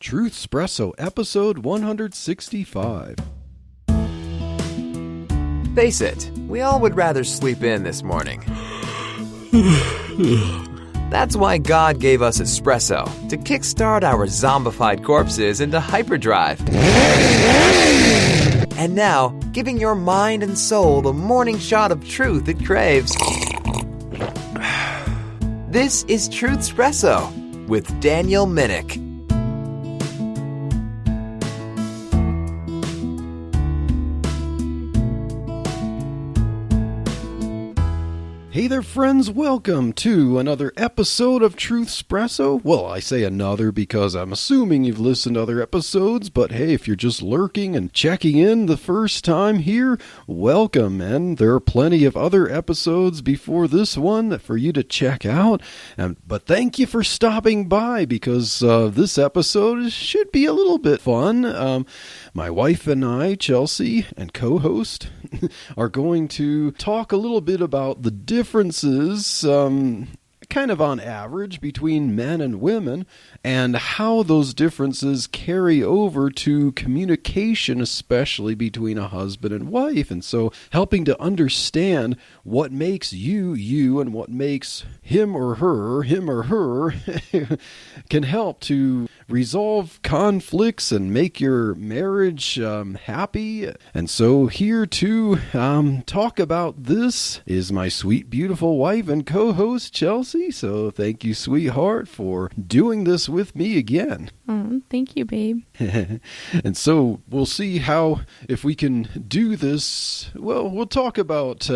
Truth Espresso, episode 165. Face it, we all would rather sleep in this morning. That's why God gave us espresso, to kickstart our zombified corpses into hyperdrive. And now, giving your mind and soul the morning shot of truth it craves. This is Truth Espresso with Daniel Minnick. Hey there, friends. Welcome to another episode of Truth Espresso. Well, I say another because I'm assuming you've listened to other episodes, but hey, if you're just lurking and checking in the first time here, welcome. And there are plenty of other episodes before this one for you to check out. But thank you for stopping by because this episode should be a little bit fun. My wife and I, Chelsea, and co-host, are going to talk a little bit about the differences, kind of on average, between men and women, and how those differences carry over to communication, especially between a husband and wife. And so helping to understand what makes you, you, and what makes him or her, can help to resolve conflicts and make your marriage happy. And so here to talk about this is my sweet, beautiful wife and co-host, Chelsea. So thank you, sweetheart, for doing this with me again. Thank you, babe. And so we'll see how, if we can do this, well, we'll talk about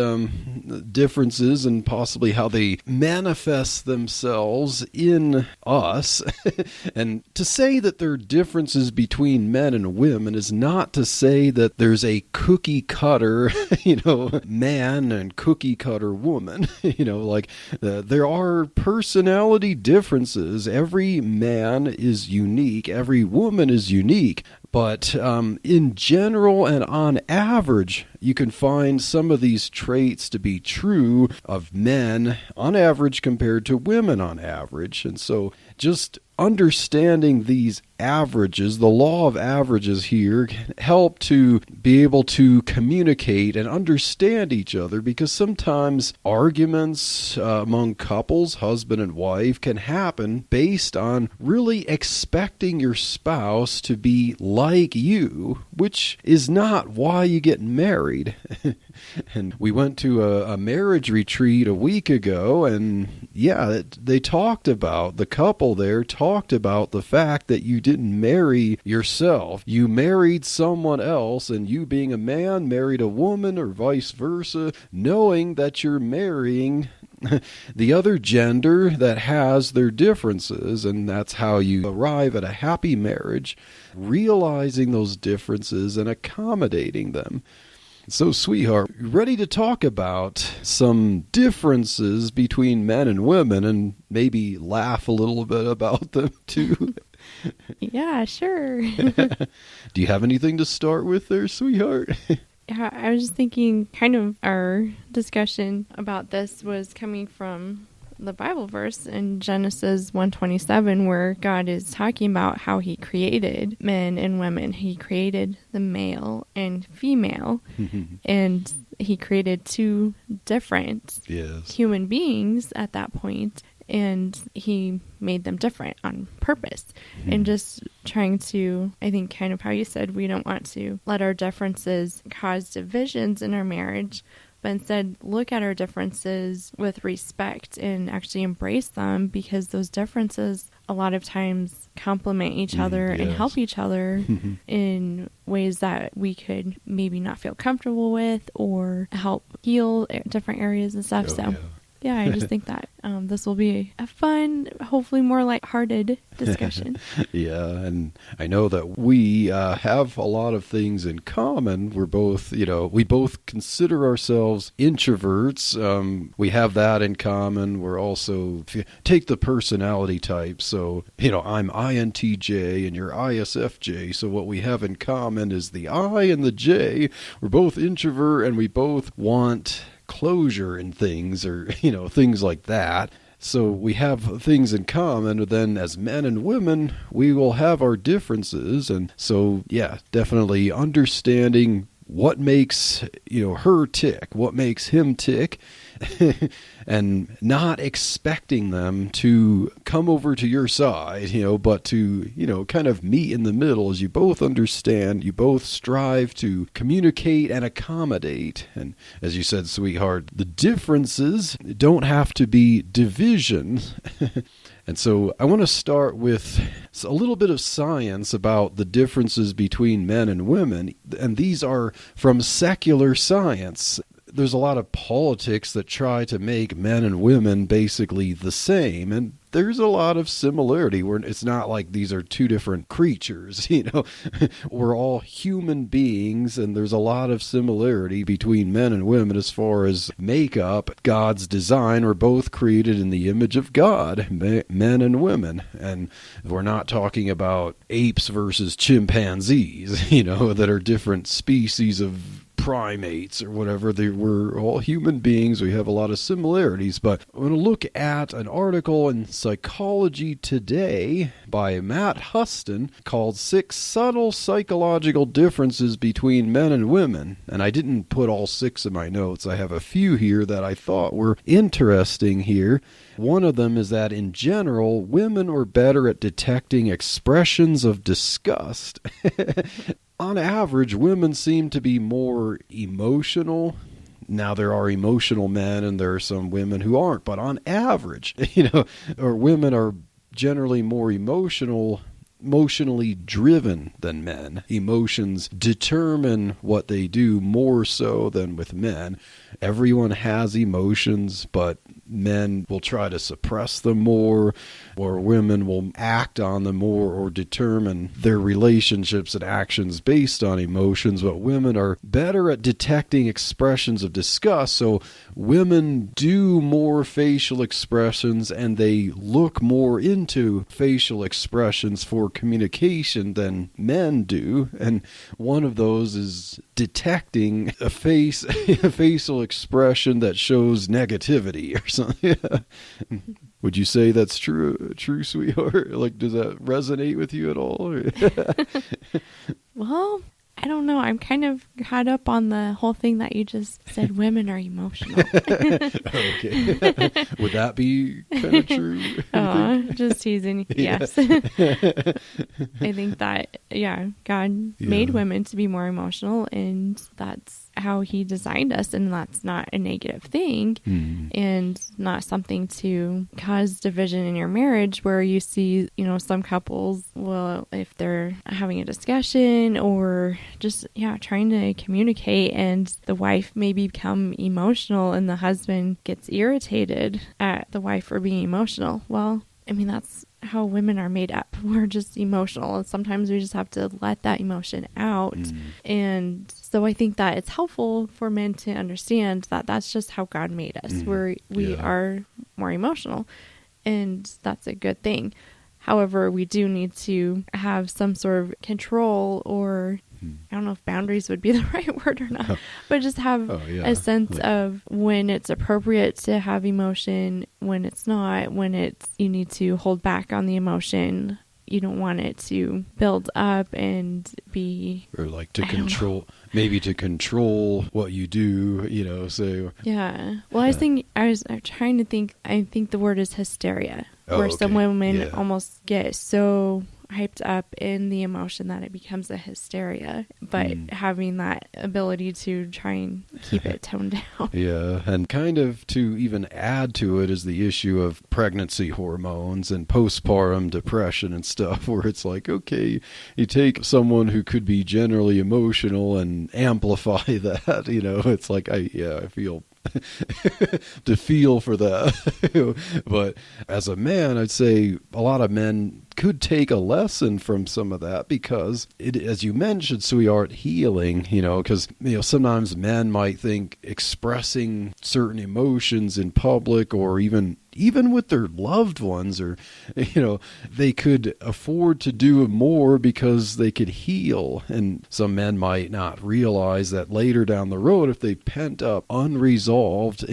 differences and possibly how they manifest themselves in us. And to say that there are differences between men and women is not to say that there's a cookie cutter, man and cookie cutter woman. There are personality differences. Every man is unique. Every woman is unique. But in general and on average, you can find some of these traits to be true of men on average compared to women on average. And so just understanding these averages, the law of averages here, can help to be able to communicate and understand each other, because sometimes arguments among couples, husband and wife, can happen based on really expecting your spouse to be like you, which is not why you get married. And we went to a marriage retreat a week ago, and they talked about, the couple there talked about the fact that you didn't marry yourself. You married someone else, and you, being a man, married a woman, or vice versa, knowing that you're marrying the other gender that has their differences, and that's how you arrive at a happy marriage, realizing those differences and accommodating them. So, sweetheart, ready to talk about some differences between men and women and maybe laugh a little bit about them too? Yeah, sure. Do you have anything to start with there, sweetheart? Yeah, I was just thinking kind of our discussion about this was coming from the Bible verse in Genesis 1:27, where God is talking about how he created men and women. He created the male and female, and he created two different human beings at that point, and he made them different on purpose. And just trying to, I think, kind of how you said, we don't want to let our differences cause divisions in our marriage, but instead look at our differences with respect and actually embrace them, because those differences a lot of times complement each other and help each other in ways that we could maybe not feel comfortable with, or help heal different areas and stuff. Yeah, I just think that this will be a fun, hopefully more lighthearted discussion. Yeah, and I know that we have a lot of things in common. We're both, we both consider ourselves introverts. We have that in common. We're also, if you take the personality type, so, I'm INTJ and you're ISFJ. So what we have in common is the I and the J. We're both introvert, and we both want closure in things, or things like that. So we have things in common, and then as men and women, we will have our differences. And so, yeah, definitely understanding what makes, her tick, what makes him tick, and not expecting them to come over to your side, but to, kind of meet in the middle as you both understand, you both strive to communicate and accommodate. And as you said, sweetheart, the differences don't have to be division. And so I want to start with a little bit of science about the differences between men and women, and these are from secular science. There's a lot of politics that try to make men and women basically the same, and there's a lot of similarity where it's not like these are two different creatures, We're all human beings, and there's a lot of similarity between men and women as far as makeup. God's design, we're both created in the image of God, men and women. And we're not talking about apes versus chimpanzees, that are different species of primates or whatever. We're all human beings. We have a lot of similarities, but I'm going to look at an article in Psychology Today by Matt Huston called 6 Subtle Psychological Differences Between Men and Women. And I didn't put all 6 in my notes. I have a few here that I thought were interesting here. One of them is that in general, women are better at detecting expressions of disgust. On average, women seem to be more emotional. Now, there are emotional men and there are some women who aren't, but on average, or women are generally more emotionally driven than men. Emotions determine what they do more so than with men. Everyone has emotions, but men will try to suppress them more, or women will act on them more or determine their relationships and actions based on emotions. But women are better at detecting expressions of disgust, so women do more facial expressions and they look more into facial expressions for communication than men do. And one of those is detecting a facial expression that shows negativity or something. Would you say that's true, sweetheart? Like, does that resonate with you at all? Well, I don't know. I'm kind of caught up on the whole thing that you just said. Women are emotional. Okay. Would that be kind of true? Oh, just teasing. Yeah. Yes. I think that, God made women to be more emotional, and that's how he designed us, and that's not a negative thing, and not something to cause division in your marriage, where you see, some couples will, if they're having a discussion or just, trying to communicate, and the wife may become emotional and the husband gets irritated at the wife for being emotional. Well, I mean, that's how women are made up. We're just emotional, and sometimes we just have to let that emotion out. And so I think that it's helpful for men to understand that that's just how God made us. We are more emotional, and that's a good thing. However, we do need to have some sort of control, or I don't know if boundaries would be the right word or not, but just have a sense of when it's appropriate to have emotion, when it's not, when you need to hold back on the emotion. You don't want it to build up and be... Or like to control what you do, so... Yeah. Well, I was trying to think, I think the word is hysteria, where some women almost get so hyped up in the emotion that it becomes a hysteria, but having that ability to try and keep it toned down. Yeah, and kind of to even add to it is the issue of pregnancy hormones and postpartum depression and stuff, where it's like, okay, you take someone who could be generally emotional and amplify that, it's like, I feel to feel for that. But as a man, I'd say a lot of men could take a lesson from some of that, because it, as you mentioned, sweetheart, healing, because, sometimes men might think expressing certain emotions in public, or even with their loved ones, or, they could afford to do more because they could heal. And some men might not realize that later down the road, if they pent up unresolved,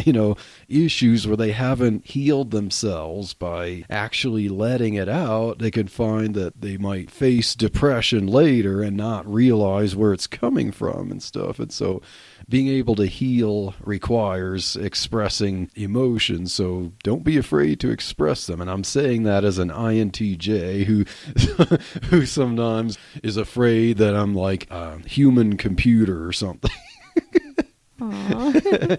issues where they haven't healed themselves by actually letting it out, they could find that they might face depression later and not realize where it's coming from and stuff. And so being able to heal requires expressing emotions, so don't be afraid to express them. And I'm saying that as an INTJ who sometimes is afraid that I'm like a human computer or something. Aww.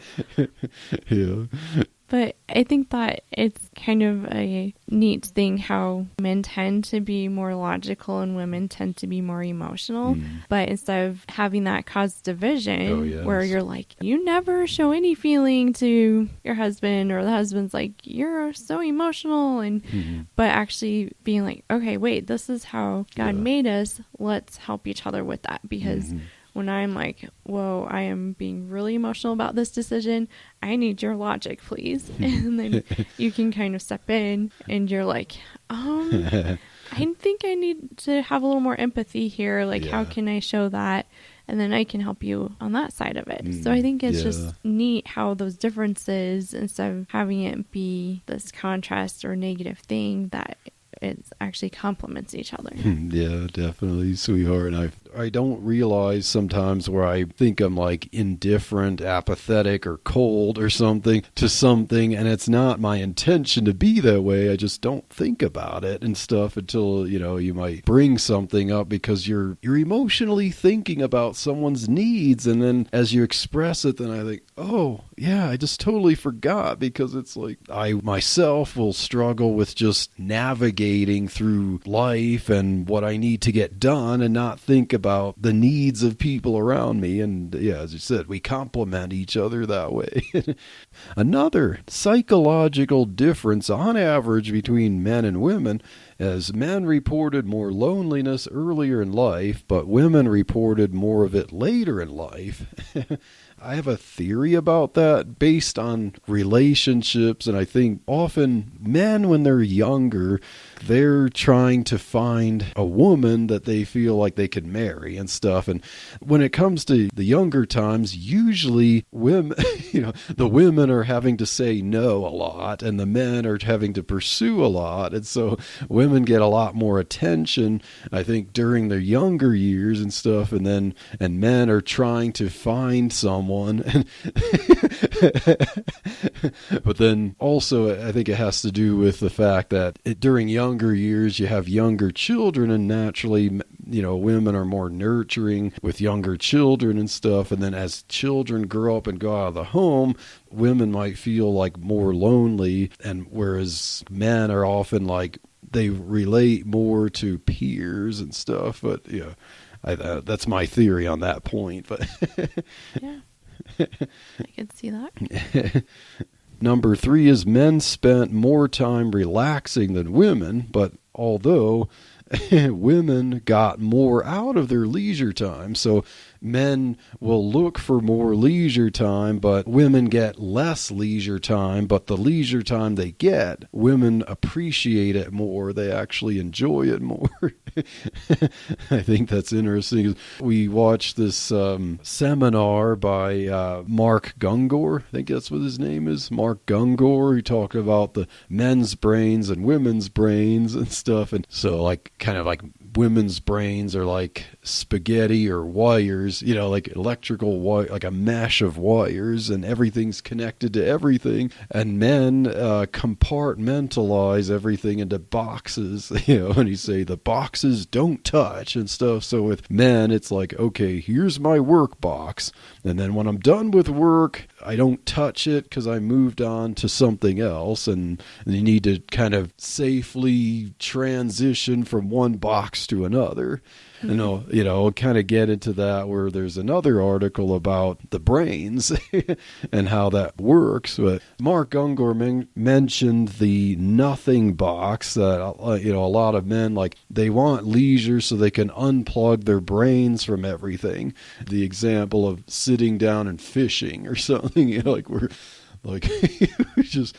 Yeah. But I think that it's kind of a neat thing how men tend to be more logical and women tend to be more emotional. But instead of having that cause division where you're like, you never show any feeling to your husband, or the husband's like, you're so emotional, and but actually being like, okay, wait, this is how God made us. Let's help each other with that, because when I'm like, whoa, I am being really emotional about this decision, I need your logic, please. And then you can kind of step in and you're like, I think I need to have a little more empathy here. Like, how can I show that? And then I can help you on that side of it. So I think it's just neat how those differences, instead of having it be this contrast or negative thing, that it actually complements each other. Yeah, definitely, sweetheart. And I don't realize sometimes where I think I'm like indifferent, apathetic, or cold or something to something, and it's not my intention to be that way. I just don't think about it and stuff until, you might bring something up because you're emotionally thinking about someone's needs, and then as you express it, then I think, oh, yeah, I just totally forgot, because it's like I myself will struggle with just navigating through life and what I need to get done and not think about the needs of people around me. And yeah, as you said, we complement each other that way. Another psychological difference on average between men and women, as men reported more loneliness earlier in life, but women reported more of it later in life. I have a theory about that based on relationships, and I think often men, when they're younger, they're trying to find a woman that they feel like they can marry and stuff. And when it comes to the younger times, usually women, the women are having to say no a lot, and the men are having to pursue a lot. And so women get a lot more attention, I think, during their younger years and stuff. And men are trying to find someone. But then also, I think it has to do with the fact that during younger years, you have younger children, and naturally, women are more nurturing with younger children and stuff. And then as children grow up and go out of the home, women might feel like more lonely, and whereas men are often like, they relate more to peers and stuff. But yeah, that's my theory on that point. But yeah, I could see that. Number 3 is men spent more time relaxing than women, but although women got more out of their leisure time. So men will look for more leisure time, but women get less leisure time. But the leisure time they get, women appreciate it more. They actually enjoy it more. I think that's interesting. We watched this seminar by Mark Gungor. I think that's what his name is. Mark Gungor. He talked about the men's brains and women's brains and stuff. And so kind of like women's brains are like spaghetti or wires, like electrical wire, like a mesh of wires, and everything's connected to everything. And men compartmentalize everything into boxes, and you say the boxes don't touch and stuff. So with men, it's like, okay, here's my work box, and then when I'm done with work, I don't touch it because I moved on to something else, and you need to kind of safely transition from one box to another. Kind of get into that where there's another article about the brains and how that works. But Mark Ungor mentioned the nothing box that, a lot of men, like, they want leisure so they can unplug their brains from everything. The example of sitting down and fishing or something, like we're like just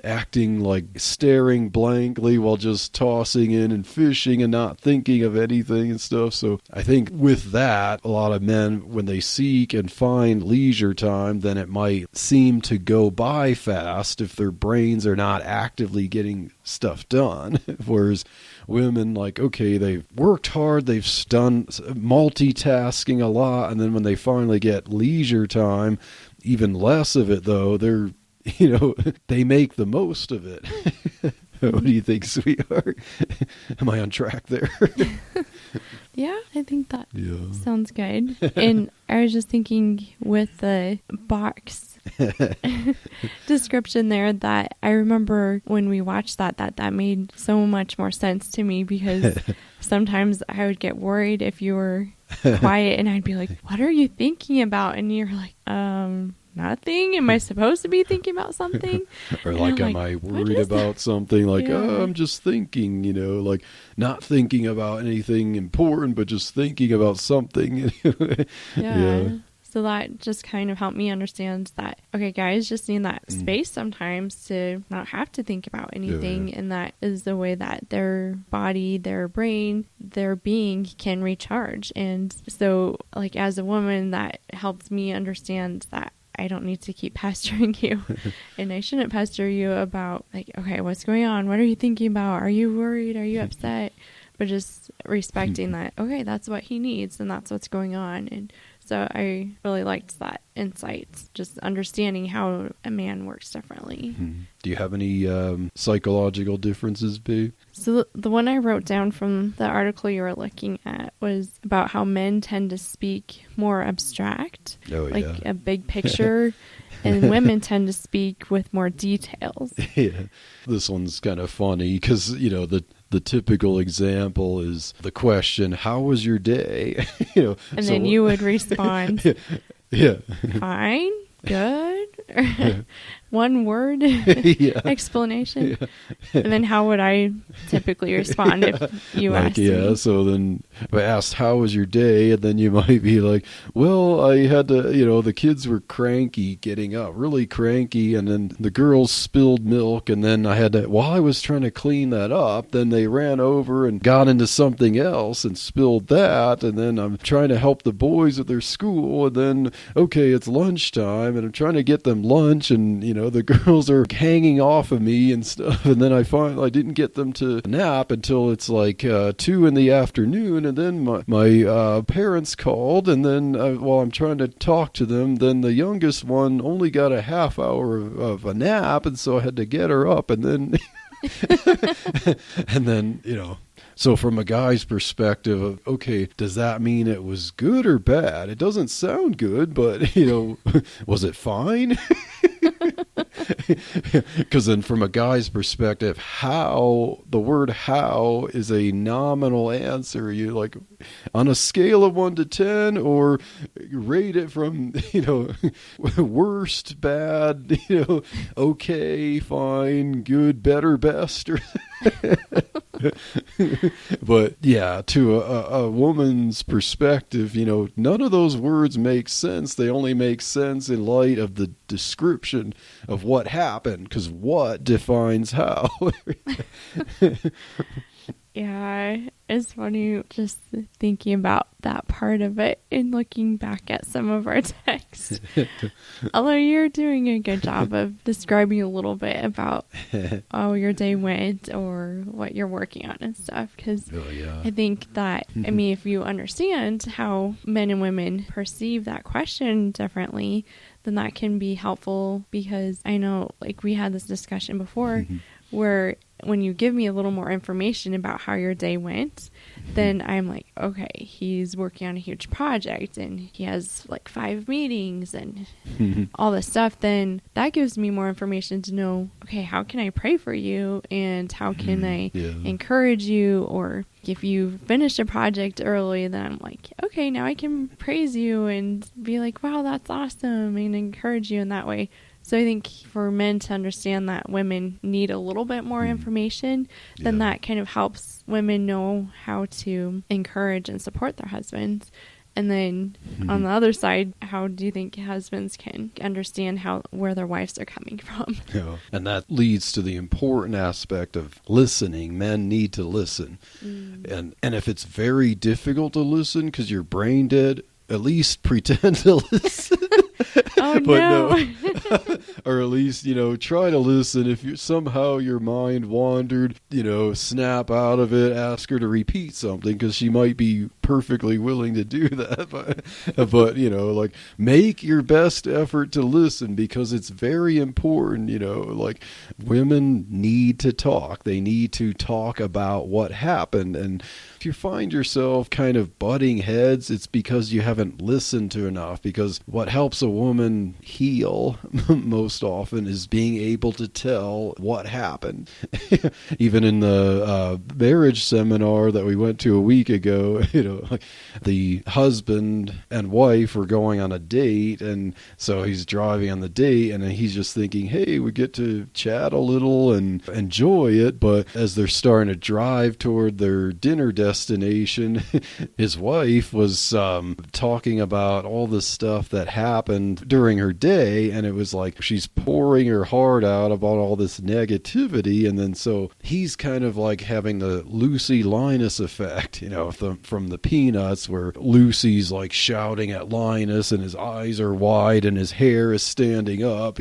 acting like staring blankly while just tossing in and fishing and not thinking of anything and stuff. So I think with that, a lot of men, when they seek and find leisure time, then it might seem to go by fast if their brains are not actively getting stuff done. Whereas women, like, okay, they've worked hard, they've done multitasking a lot, and then when they finally get leisure time, even less of it though, they're they make the most of it. What do you think, sweetheart? Am I on track there? Yeah, I think that sounds good. And I was just thinking with the box description there that I remember when we watched that made so much more sense to me, because sometimes I would get worried if you were quiet and I'd be like, what are you thinking about? And you're like, nothing. Am I supposed to be thinking about something? Or like, am I worried about something? Like, I'm just thinking, like not thinking about anything important, but just thinking about something. Yeah. So that just kind of helped me understand that, okay, guys just need that space sometimes to not have to think about anything. And that is the way that their body, their brain, their being can recharge. And so, like, as a woman, that helps me understand that I don't need to keep pestering you and I shouldn't pester you about, like, okay, what's going on? What are you thinking about? Are you worried? Are you upset? But just respecting that, okay, that's what he needs and that's what's going on. And so I really liked that insight, just understanding how a man works differently. Do you have any psychological differences, babe? So the one I wrote down from the article you were looking at was about how men tend to speak more abstract, like a big picture, and women tend to speak with more details. Yeah, this one's kind of funny because, the typical example is the question, how was your day? And then you would respond, fine, good, one word explanation. And then how would I typically respond if you asked me? So then if I asked, how was your day? And then you might be like, well, I had to, the kids were cranky getting up, really cranky. And then the girls spilled milk. And then I had to, while I was trying to clean that up, then they ran over and got into something else and spilled that. And then I'm trying to help the boys at their school. And then, okay, it's lunchtime and I'm trying to get them lunch. And, the girls are hanging off of me and stuff. And then I didn't get them to nap until it's like 2 p.m. And then my parents called. And then while I'm trying to talk to them, then the youngest one only got a half hour of a nap. And so I had to get her up. And then, so from a guy's perspective, okay, does that mean it was good or bad? It doesn't sound good, but, was it fine? Because then from a guy's perspective, the word how is a nominal answer. You like on a scale of 1 to 10 or rate it from, worst, bad, okay, fine, good, better, best. But yeah, to a woman's perspective, none of those words make sense. They only make sense in light of the description of what happened, because what defines how. Yeah, it's funny just thinking about that part of it and looking back at some of our texts. Although you're doing a good job of describing a little bit about how your day went or what you're working on and stuff. Because I think that, if you understand how men and women perceive that question differently, then that can be helpful. Because I know, like, we had this discussion before where when you give me a little more information about how your day went, then I'm like, okay, he's working on a huge project and he has like 5 meetings and all this stuff. Then that gives me more information to know, okay, how can I pray for you and how can I encourage you? Or if you finish a project early, then I'm like, okay, now I can praise you and be like, wow, that's awesome, and encourage you in that way. So I think for men to understand that women need a little bit more information, then that kind of helps women know how to encourage and support their husbands. And then on the other side, how do you think husbands can understand where their wives are coming from? Yeah. And that leads to the important aspect of listening. Men need to listen. And if it's very difficult to listen because you're brain dead, at least pretend to listen. Oh, no. Or at least, try to listen. If somehow your mind wandered, snap out of it, ask her to repeat something because she might be perfectly willing to do that. But like, make your best effort to listen because it's very important. Like, women need to talk. They need to talk about what happened. And if you find yourself kind of butting heads, it's because you haven't listened to enough. Because what helps a woman heal most often is being able to tell what happened. Even in the marriage seminar that we went to a week ago, like the husband and wife were going on a date, and so he's driving on the date, and he's just thinking, hey, we get to chat a little and enjoy it. But as they're starting to drive toward their dinner destination, his wife was talking about all the stuff that happened during her day, and it was like she's pouring her heart out about all this negativity. And then so he's kind of like having the Lucy Linus effect, from the Peanuts, where Lucy's like shouting at Linus and his eyes are wide and his hair is standing up,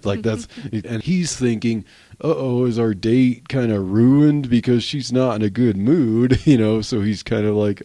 like that's, and he's thinking, uh-oh, is our date kind of ruined because she's not in a good mood, so he's kind of like,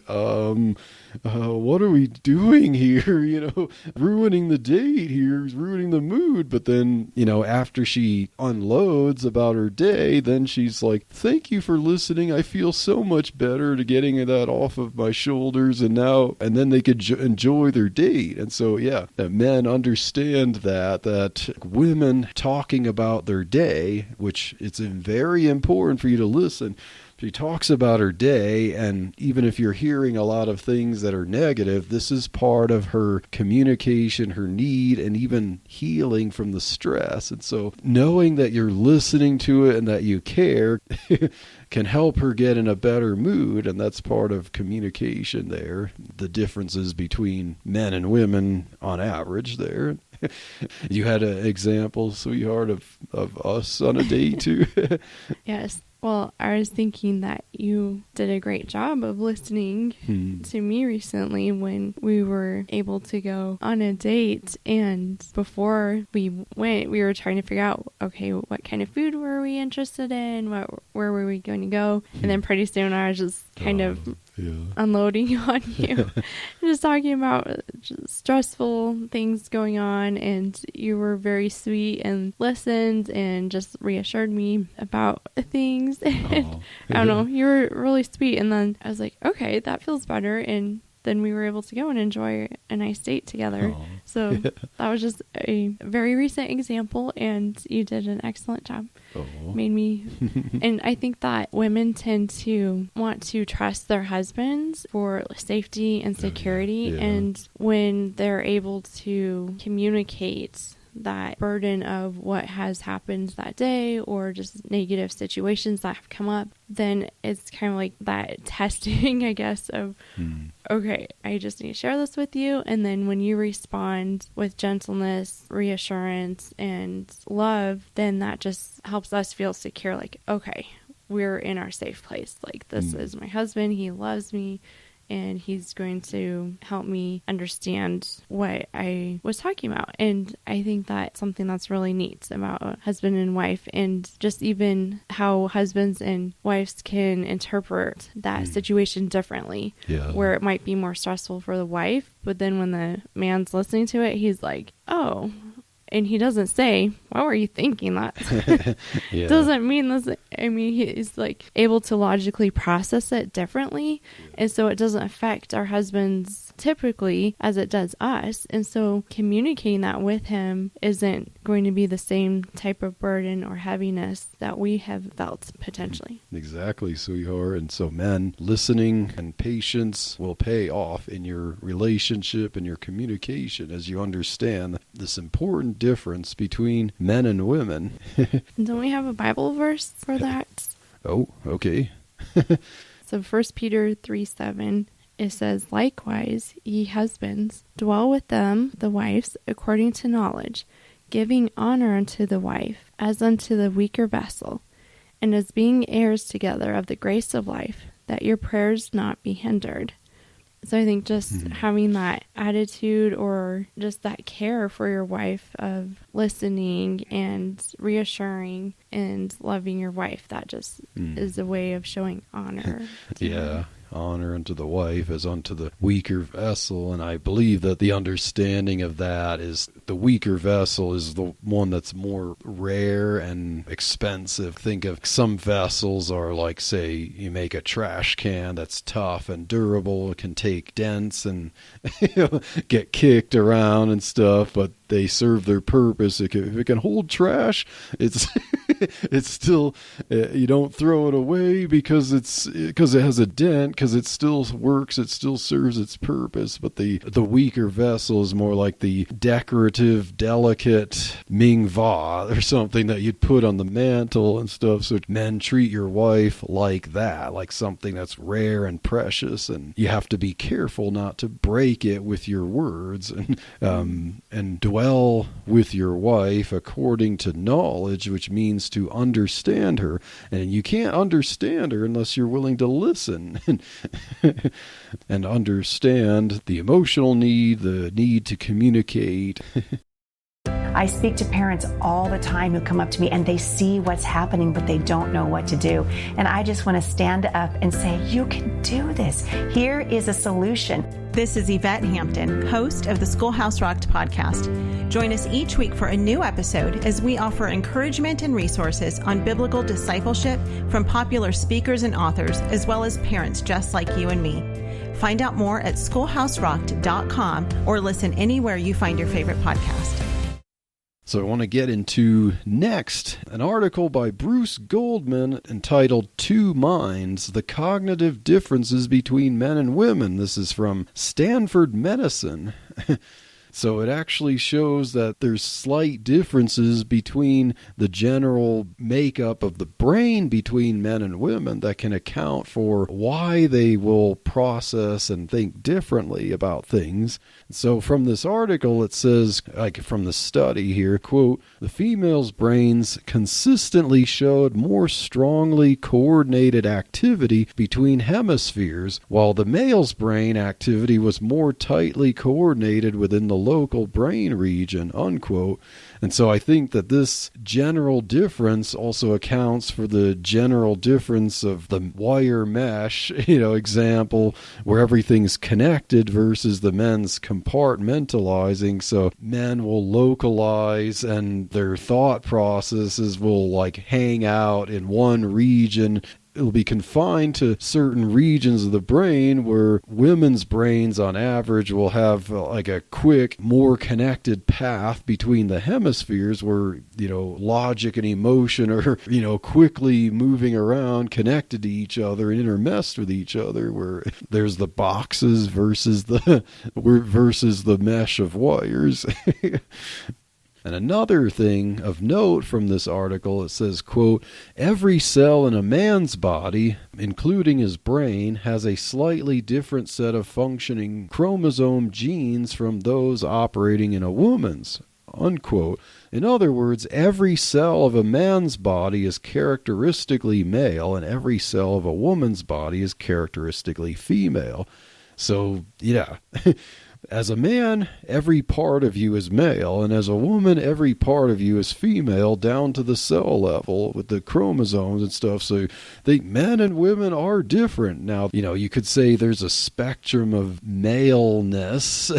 what are we doing here? Ruining the date here is ruining the mood. But then, after she unloads about her day, then she's like, thank you for listening. I feel so much better to getting that off of my shoulders. And then they could enjoy their date. And so, that men understand that women talking about their day, which it's very important for you to listen. She talks about her day, and even if you're hearing a lot of things that are negative, this is part of her communication, her need, and even healing from the stress. And so knowing that you're listening to it and that you care can help her get in a better mood, and that's part of communication there. The differences between men and women on average there. You had an example, sweetheart, of us on a date too? Yes. Well, I was thinking that you did a great job of listening to me recently when we were able to go on a date. And before we went, we were trying to figure out, okay, what kind of food were we interested in? Where were we going to go? And then pretty soon I was just kind of unloading on you, just talking about just stressful things going on, and you were very sweet and listened and just reassured me about things. And I don't know, you were really sweet. And then I was like, okay, that feels better. And then we were able to go and enjoy a nice date together. So that was just a very recent example, and you did an excellent job. Made me, and I think that women tend to want to trust their husbands for safety and security, and when they're able to communicate that burden of what has happened that day or just negative situations that have come up, then it's kind of like that testing, I guess, of, okay, I just need to share this with you. And then when you respond with gentleness, reassurance, and love, then that just helps us feel secure. Like, okay, we're in our safe place. Like, this is my husband. He loves me. And he's going to help me understand what I was talking about. And I think that's something that's really neat about husband and wife, and just even how husbands and wives can interpret that situation differently, where it might be more stressful for the wife. But then when the man's listening to it, he's like, oh, and he doesn't say, why were you thinking that? Yeah. Doesn't mean this. I mean, he's like able to logically process it differently. And so it doesn't affect our husbands typically as it does us. And so communicating that with him isn't going to be the same type of burden or heaviness that we have felt potentially. Exactly, sweetheart. And so men, listening and patience will pay off in your relationship and your communication as you understand this important difference between men and women. Don't we have a Bible verse for that? Oh, okay. So 1 Peter 3:7, it says, "Likewise, ye husbands, dwell with them, the wives, according to knowledge, giving honor unto the wife, as unto the weaker vessel, and as being heirs together of the grace of life, that your prayers not be hindered." So I think just having that attitude or just that care for your wife of listening and reassuring and loving your wife, that just is a way of showing honor. Yeah. Honor unto the wife as unto the weaker vessel. And I believe that the understanding of that is the weaker vessel is the one that's more rare and expensive. Think of some vessels are like, say, you make a trash can that's tough and durable. It can take dents and get kicked around and stuff, but they serve their purpose. If it can hold trash, it's it's still, you don't throw it away because it has a dent, because it still works, it still serves its purpose. But the weaker vessel is more like the decorative, delicate Ming Va or something that you'd put on the mantle and stuff. So men, treat your wife like that, like something that's rare and precious, and you have to be careful not to break it with your words, and dwell with your wife according to knowledge, which means to understand her. And you can't understand her unless you're willing to listen and understand the emotional need, the need to communicate. I speak to parents all the time who come up to me and they see what's happening, but they don't know what to do. And I just want to stand up and say, you can do this. Here is a solution. This is Yvette Hampton, host of the Schoolhouse Rocked podcast. Join us each week for a new episode as we offer encouragement and resources on biblical discipleship from popular speakers and authors, as well as parents just like you and me. Find out more at schoolhouserocked.com or listen anywhere you find your favorite podcast. So I want to get into next an article by Bruce Goldman entitled "Two Minds: The Cognitive Differences Between Men and Women." This is from Stanford Medicine. So it actually shows that there's slight differences between the general makeup of the brain between men and women that can account for why they will process and think differently about things. So from this article, it says, like from the study here, quote, "The female's brains consistently showed more strongly coordinated activity between hemispheres, while the male's brain activity was more tightly coordinated within the local brain region," unquote. And so I think that this general difference also accounts for the general difference of the wire mesh, example, where everything's connected versus the men's compartmentalizing. So men will localize and their thought processes will like hang out in one region. It'll be confined to certain regions of the brain, where women's brains on average will have like a quick, more connected path between the hemispheres where, logic and emotion are, quickly moving around, connected to each other and intermessed with each other, where there's the boxes versus the mesh of wires. And another thing of note from this article, it says, quote, "Every cell in a man's body, including his brain, has a slightly different set of functioning chromosome genes from those operating in a woman's," unquote. In other words, every cell of a man's body is characteristically male, and every cell of a woman's body is characteristically female. So, yeah. as a man, every part of you is male, and as a woman, every part of you is female, down to the cell level with the chromosomes and stuff. So men and women are different. Now, you could say there's a spectrum of maleness,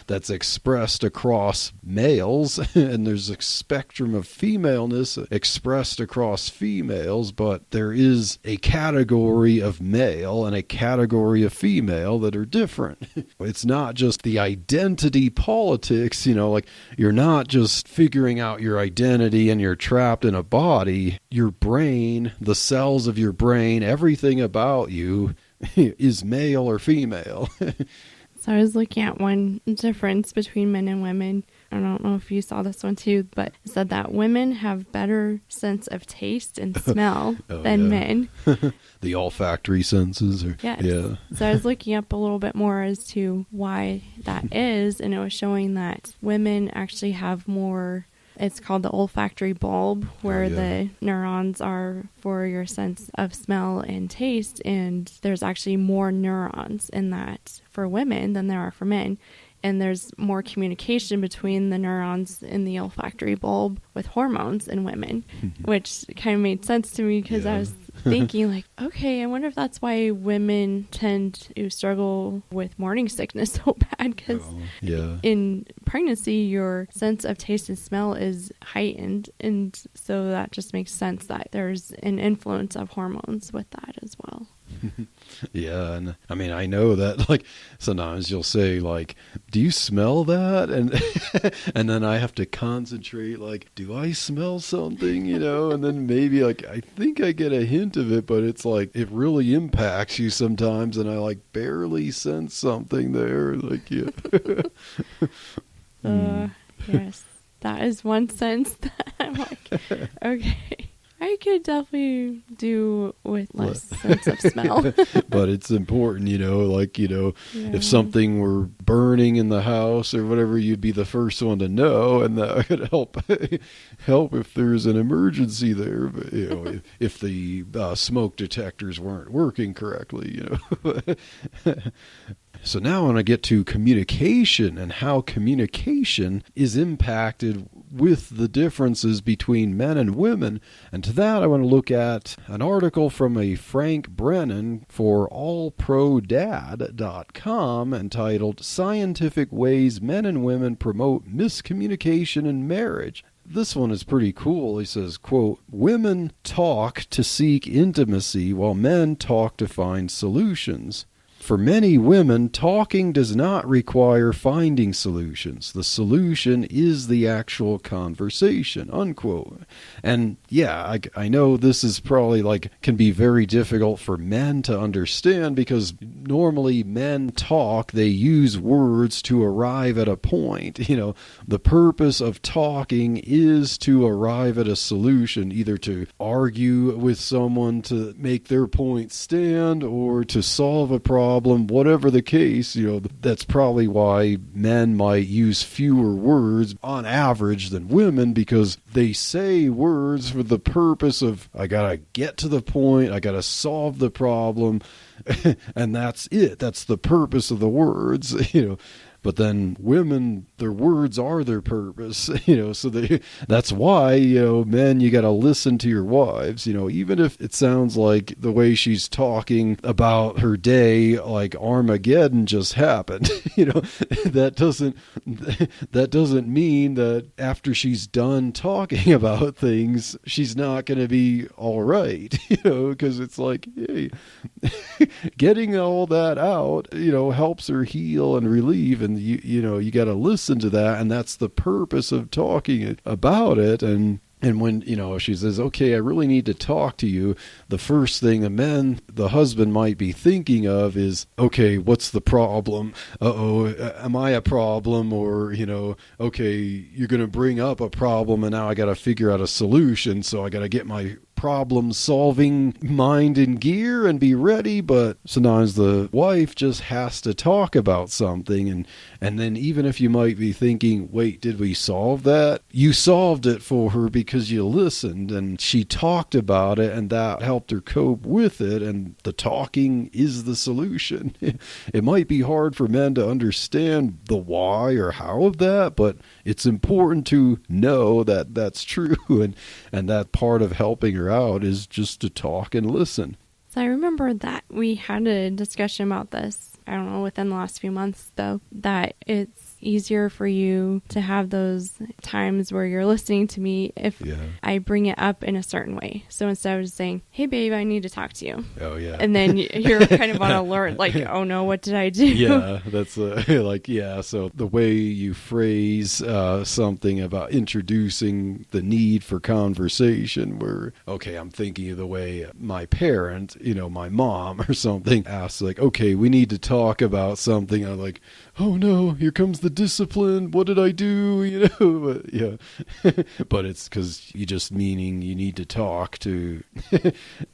that's expressed across males, and there's a spectrum of femaleness expressed across females, but there is a category of male and a category of female that are different. It's not just the identity politics, like you're not just figuring out your identity and you're trapped in a body. Your brain, the cells of your brain, everything about you is male or female. So I was looking at one difference between men and women. I don't know if you saw this one too, but it said that women have better sense of taste and smell than men. The olfactory senses. Yes. Yeah. So I was looking up a little bit more as to why that is, and it was showing that women actually have more. It's called the olfactory bulb, where the neurons are for your sense of smell and taste, and there's actually more neurons in that for women than there are for men. And there's more communication between the neurons in the olfactory bulb with hormones in women, which kind of made sense to me because I was thinking like, okay, I wonder if that's why women tend to struggle with morning sickness so bad, because in pregnancy, your sense of taste and smell is heightened. And so that just makes sense that there's an influence of hormones with that as well. Yeah, and I mean, I know that, like, sometimes you'll say, like, do you smell that? And and then I have to concentrate, like, do I smell something, and then maybe, like, I think I get a hint of it, but it's like, it really impacts you sometimes, and I, like, barely sense something there, like, Yes, that is one sense that I'm like, okay. I could definitely do with less sense of smell. But it's important, if something were burning in the house or whatever, you'd be the first one to know, and that could help if there's an emergency there. But, if the smoke detectors weren't working correctly, So now I want to get to communication and how communication is impacted with the differences between men and women. And to that, I want to look at an article from a Frank Brennan for allprodad.com entitled Scientific Ways Men and Women Promote Miscommunication in Marriage. This one is pretty cool. He says, quote, "Women talk to seek intimacy while men talk to find solutions. For many women, talking does not require finding solutions. The solution is the actual conversation," unquote. And yeah, I know this is probably can be very difficult for men to understand, because normally men talk, they use words to arrive at a point. The purpose of talking is to arrive at a solution, either to argue with someone to make their point stand or to solve a problem. Whatever the case, that's probably why men might use fewer words on average than women, because they say words for the purpose of, I gotta get to the point, I gotta solve the problem, and that's it. That's the purpose of the words, But then women, their words are their purpose, so that's why, men, you got to listen to your wives, even if it sounds like the way she's talking about her day, like Armageddon just happened, that doesn't mean that after she's done talking about things, she's not going to be all right, because it's like, hey, getting all that out, helps her heal and relieve, and you got to listen to that, and that's the purpose of talking about it. And when she says, okay, I really need to talk to you, the first thing the husband might be thinking of is, okay, what's the problem? Am I a problem? Or okay, you're going to bring up a problem, and now I got to figure out a solution, so I got to get my problem-solving mind in gear and be ready, but sometimes the wife just has to talk about something, and then even if you might be thinking, wait, did we solve that? You solved it for her because you listened, and she talked about it, and that helped her cope with it, and the talking is the solution. It might be hard for men to understand the why or how of that, but it's important to know that that's true, and that part of helping her out is just to talk and listen. So I remember that we had a discussion about this, I don't know, within the last few months, though, that it's easier for you to have those times where you're listening to me if I bring it up in a certain way. So instead of just saying, hey, babe, I need to talk to you. Oh, yeah. And then you're kind of on alert, like, oh, no, what did I do? Yeah, that's like, yeah. So the way you phrase something about introducing the need for conversation where, okay, I'm thinking of the way my parent, my mom or something asks, like, okay, we need to talk about something. I'm like, oh no, here comes the discipline. What did I do? But, yeah. But it's because you just meaning you need to talk to.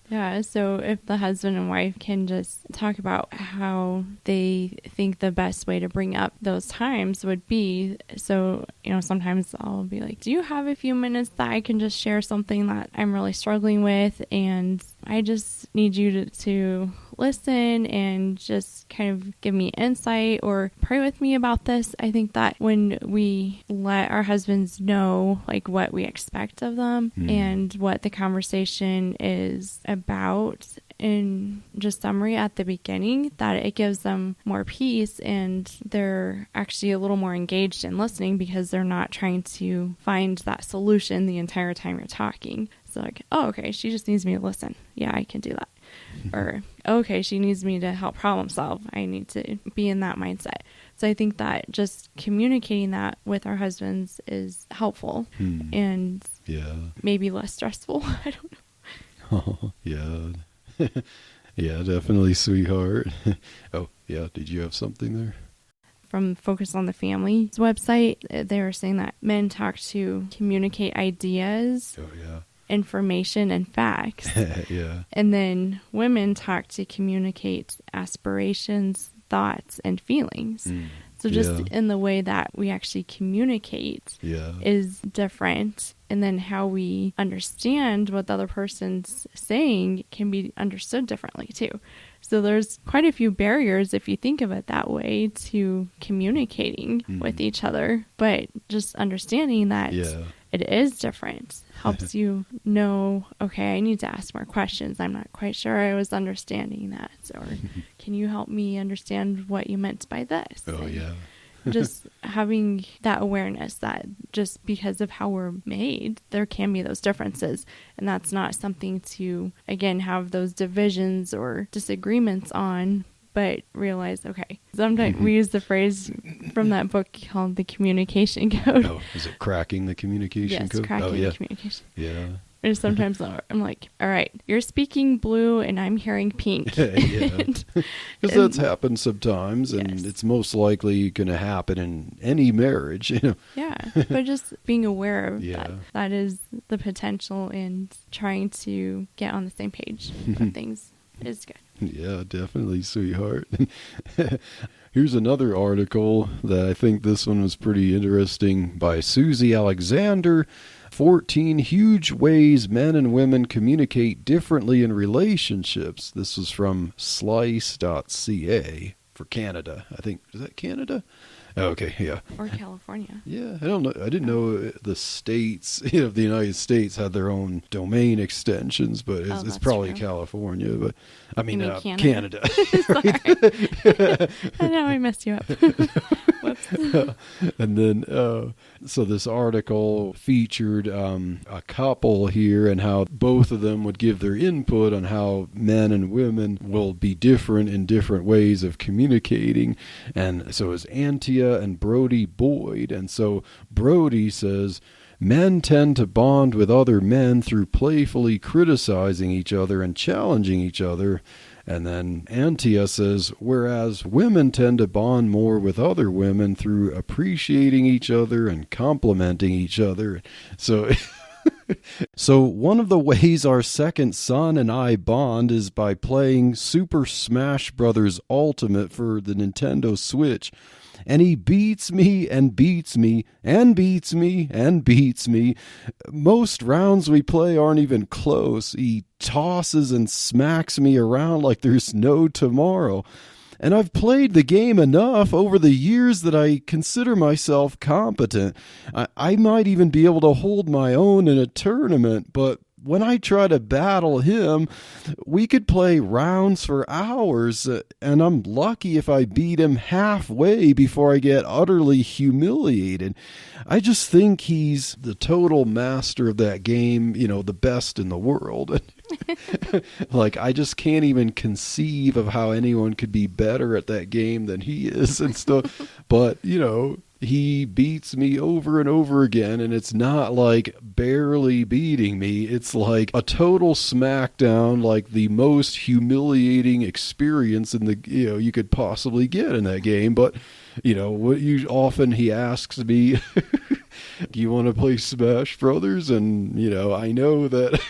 Yeah, so if the husband and wife can just talk about how they think the best way to bring up those times would be, so, sometimes I'll be like, do you have a few minutes that I can just share something that I'm really struggling with? And I just need you to listen and just kind of give me insight or pray with me about this. I think that when we let our husbands know like what we expect of them and what the conversation is about in just summary at the beginning, that it gives them more peace and they're actually a little more engaged in listening because they're not trying to find that solution the entire time you're talking. So like, oh, okay, she just needs me to listen. Yeah, I can do that. Or, okay, she needs me to help problem solve. I need to be in that mindset. So I think that just communicating that with our husbands is helpful and maybe less stressful. I don't know. Oh, yeah. Yeah, definitely, sweetheart. Oh, yeah, did you have something there? From Focus on the Family's website, they were saying that men talk to communicate ideas. Oh, yeah. Information and facts. Yeah. And then women talk to communicate aspirations, thoughts, and feelings. So just in the way that we actually communicate is different. And then how we understand what the other person's saying can be understood differently too. So there's quite a few barriers, if you think of it that way, to communicating with each other. But just understanding that it is different helps you know, okay, I need to ask more questions. I'm not quite sure I was understanding that. Or can you help me understand what you meant by this? Oh, yeah. Just having that awareness that just because of how we're made, there can be those differences. And that's not something to, again, have those divisions or disagreements on, but realize, okay, sometimes we use the phrase from that book called The Communication Code. Oh, is it cracking the communication code? Yes, cracking the communication. Yeah. And sometimes I'm like, all right, you're speaking blue and I'm hearing pink. Yeah. Because that's happened sometimes, and it's most likely going to happen in any marriage, Yeah, but just being aware of that is the potential, and trying to get on the same page on things is good. Yeah, definitely, sweetheart. Here's another article that I think this one was pretty interesting by Susie Alexander. 14 huge ways men and women communicate differently in relationships. This was from slice.ca for Canada. I think, is that Canada? Okay, yeah. Or California. Yeah, I don't know. I didn't know the states of the United States had their own domain extensions, but it's probably true. California. But I mean, Canada. Sorry. I know I messed you up. Whoops. And then, so this article featured a couple here and how both of them would give their input on how men and women will be different in different ways of communicating. And so it's Antia and Brody Boyd. And so Brody says, men tend to bond with other men through playfully criticizing each other and challenging each other. And then Antia says, whereas women tend to bond more with other women through appreciating each other and complimenting each other. So So one of the ways our second son and I bond is by playing Super Smash Bros. Ultimate for the Nintendo Switch. And he beats me and beats me and beats me and beats me. Most rounds we play aren't even close. He tosses and smacks me around like there's no tomorrow. And I've played the game enough over the years that I consider myself competent. I might even be able to hold my own in a tournament, but when I try to battle him, we could play rounds for hours, and I'm lucky if I beat him halfway before I get utterly humiliated. I just think he's the total master of that game, the best in the world. Like, I just can't even conceive of how anyone could be better at that game than he is and stuff. But, he beats me over and over again, and it's not like barely beating me. It's like a total smackdown, like the most humiliating experience in the you could possibly get in that game. But often he asks me, do you want to play Smash Brothers? And I know that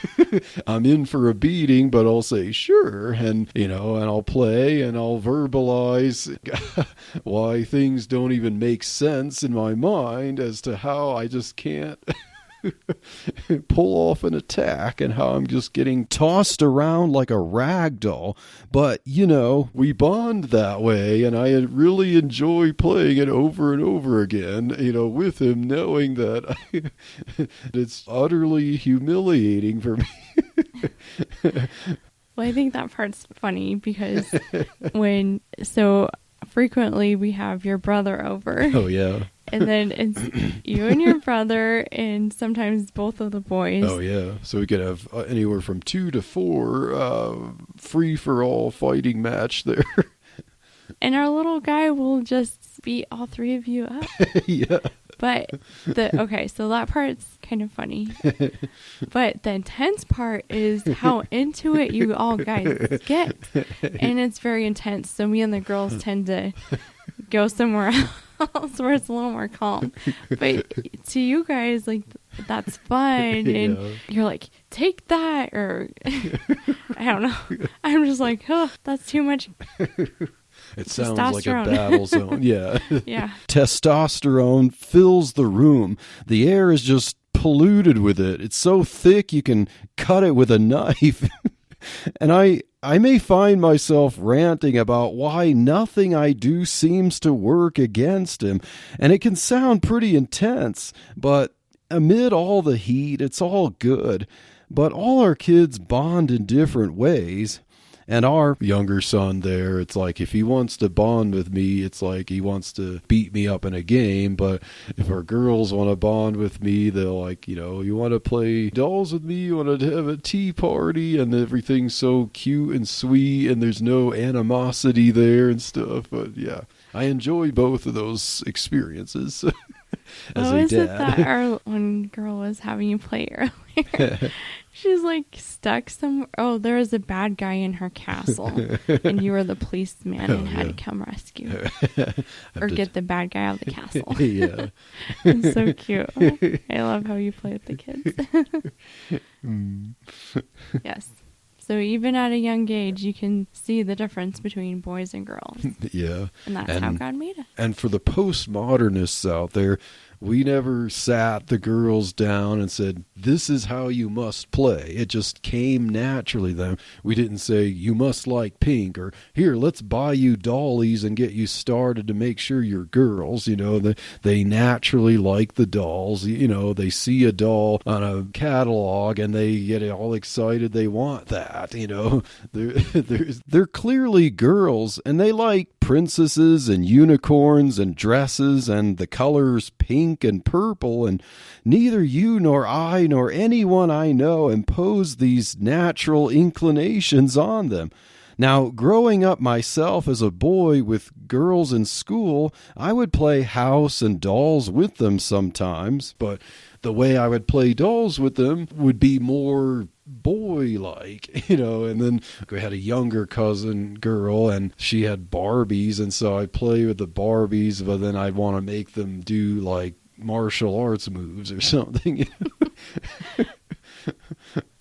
I'm in for a beating, but I'll say sure, and and I'll play and I'll verbalize why things don't even make sense in my mind as to how I just can't pull off an attack and how I'm just getting tossed around like a rag doll. But, we bond that way, and I really enjoy playing it over and over again, with him, knowing that it's utterly humiliating for me. Well, I think that part's funny because frequently we have your brother over. Oh, yeah. And then it's you and your brother and sometimes both of the boys. Oh, yeah. So we could have anywhere from 2 to 4 free-for-all fighting match there. And our little guy will just beat all 3 of you up. Yeah. But so that part's kind of funny. But the intense part is how into it you all guys get. And it's very intense. So me and the girls tend to go somewhere else where it's a little more calm. But to you guys, like, that's fun. And you're like, take that. Or I don't know. I'm just like, oh, that's too much. It sounds like a battle zone. Yeah. Yeah. Testosterone fills the room. The air is just polluted with it. It's so thick you can cut it with a knife. And I may find myself ranting about why nothing I do seems to work against him. And it can sound pretty intense, but amid all the heat, it's all good. But all our kids bond in different ways. And our younger son there, it's like if he wants to bond with me, it's like he wants to beat me up in a game. But if our girls want to bond with me, they're like, you want to play dolls with me? You want to have a tea party? And everything's so cute and sweet and there's no animosity there and stuff. But yeah, I enjoy both of those experiences as a dad. It that our one girl was having you play earlier? She's like stuck somewhere. Oh, there was a bad guy in her castle, and you were the policeman and had to come rescue her. Or get the bad guy out of the castle. Yeah. It's so cute. I love how you play with the kids. Yes. So even at a young age, you can see the difference between boys and girls. Yeah. And that's how God made us. And for the postmodernists out there, we never sat the girls down and said, this is how you must play. It just came naturally then. We didn't say, you must like pink, or here, let's buy you dollies and get you started to make sure you're girls. They naturally like the dolls. They see a doll on a catalog and they get all excited. They want that. They're clearly girls, and they like princesses and unicorns and dresses and the colors pink and purple, and neither you nor I nor anyone I know impose these natural inclinations on them. Now, growing up myself as a boy with girls in school, I would play house and dolls with them sometimes, but the way I would play dolls with them would be more boy-like, and then we had a younger cousin girl, and she had Barbies, and so I'd play with the Barbies, but then I'd want to make them do, like, martial arts moves or something.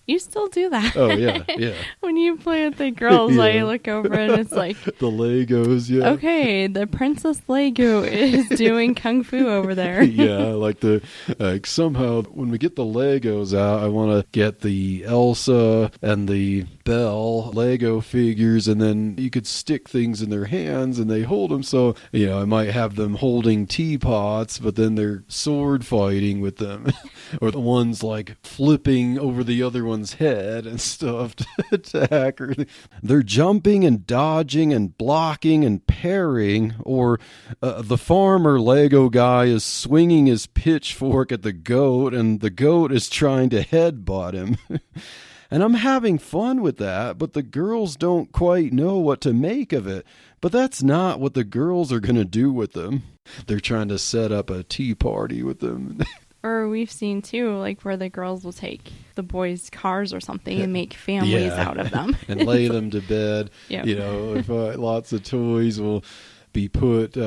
You still do that. Oh, yeah, yeah. When you play with the girls, Yeah. I look over and it's like, The Legos, yeah. okay, the Princess Lego is doing Kung Fu over there. Yeah, like somehow when we get the Legos out, I want to get the Elsa and the Belle Lego figures, and then you could stick things in their hands and they hold them. So, I might have them holding teapots, but then they're sword fighting with them. Or the one's like flipping over the other one's head and stuff to attack. Or they're jumping and dodging and blocking and parrying. Or the farmer Lego guy is swinging his pitchfork at the goat and the goat is trying to headbutt him. And I'm having fun with that, but the girls don't quite know what to make of it. But that's not what the girls are going to do with them. They're trying to set up a tea party with them. Or we've seen too, like where the girls will take the boys' cars or something and make families out of them. And lay them to bed. Yep. If lots of toys will be put...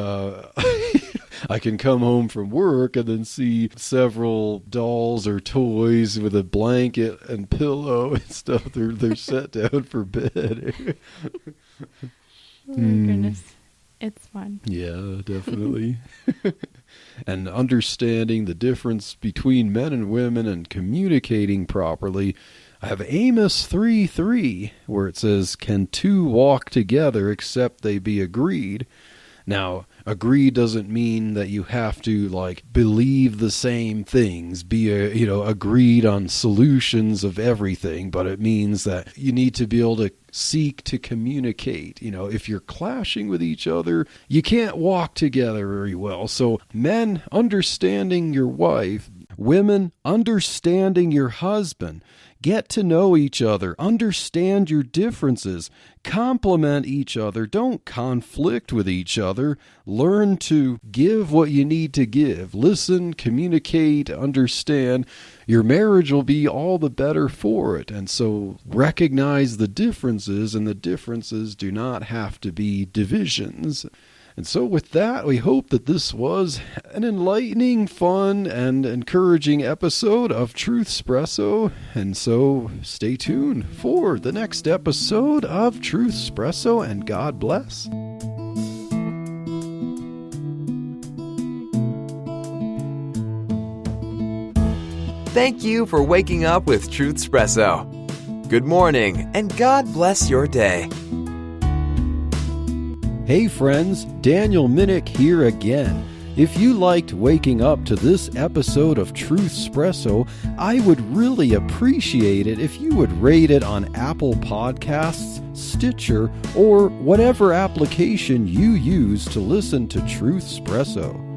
I can come home from work and then see several dolls or toys with a blanket and pillow and stuff. They're set down for bed. Oh my goodness. It's fun. Yeah, definitely. And understanding the difference between men and women and communicating properly. I have Amos 3:3 where it says, "Can two walk together except they be agreed?" Now, agree doesn't mean that you have to believe the same things, be agreed on solutions of everything, but it means that you need to be able to seek to communicate. If you're clashing with each other, you can't walk together very well. So men, understanding your wife, women, understanding your husband. Get to know each other, understand your differences, complement each other, don't conflict with each other, learn to give what you need to give, listen, communicate, understand. Your marriage will be all the better for it. And so recognize the differences, and the differences do not have to be divisions. And so with that, we hope that this was an enlightening, fun, and encouraging episode of Truthspresso. And so stay tuned for the next episode of Truthspresso, and God bless. Thank you for waking up with Truthspresso. Good morning, and God bless your day. Hey friends, Daniel Minnick here again. If you liked waking up to this episode of Truthspresso, I would really appreciate it if you would rate it on Apple Podcasts, Stitcher, or whatever application you use to listen to Truthspresso.